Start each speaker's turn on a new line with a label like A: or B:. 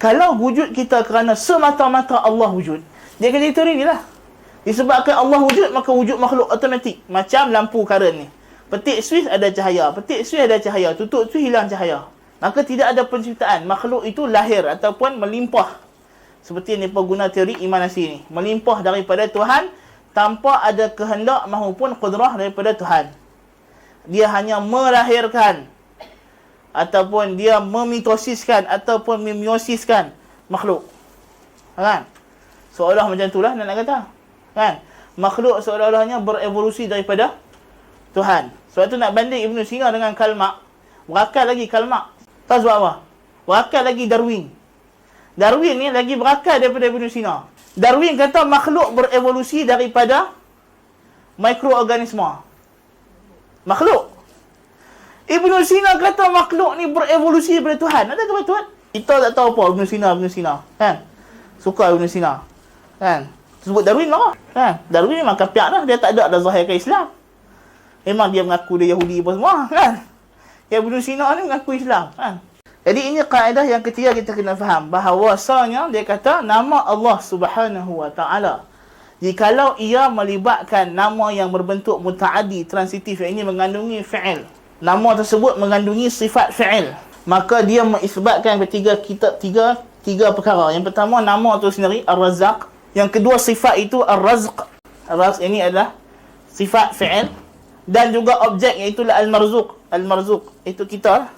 A: Kalau wujud kita kerana semata-mata Allah wujud, dia kata teori ni lah. Disebabkan Allah wujud, maka wujud makhluk automatik. Macam lampu karen ni. Petik switch ada cahaya, petik switch ada cahaya, tutup switch hilang cahaya. Maka tidak ada penciptaan. Makhluk itu lahir ataupun melimpah. Seperti yang mereka guna teori imanasi ni. Melimpah daripada Tuhan tanpa ada kehendak maupun kudrah daripada Tuhan. Dia hanya melahirkan ataupun dia memitosiskan ataupun memiosiskan makhluk. Kan? Seolah macam itulah nak kata. Kan? Makhluk seolah-olahnya berevolusi daripada Tuhan. Sebab tu nak banding Ibn Sina dengan Karl Marx. Berakal lagi Karl Marx. Tahu sebab apa? Berakal lagi Darwin. Darwin ni lagi berakal daripada Ibn Sina. Darwin kata makhluk berevolusi daripada mikroorganisma. Makhluk. Ibn Sina kata makhluk ni berevolusi daripada Tuhan. Ada ke betul? Kita tak tahu apa Ibn Sina. Kan? Suka Ibn Sina. Kan? Sebut Darwin lah. Kan? Darwin memang kapiak lah. Dia tak ada zahirkan Islam. Memang dia mengaku dia Yahudi apa semua. Kan? Yang Ibn Sina ni mengaku Islam. Kan? Jadi ini kaedah yang ketiga kita kena faham. Bahawasanya dia kata nama Allah Subhanahu Wa Ta'ala, jikalau ia melibatkan nama yang berbentuk muta'addi, transitif, yang ini mengandungi fi'il, nama tersebut mengandungi sifat fi'il, maka dia mengisbatkan tiga perkara. Yang pertama, nama itu sendiri Ar-Razzaq. Yang kedua, sifat itu Ar-Razq. Ar-Razq ini adalah sifat fi'il. Dan juga objek, iaitu Al-Marzuq. Al-Marzuq itu kita.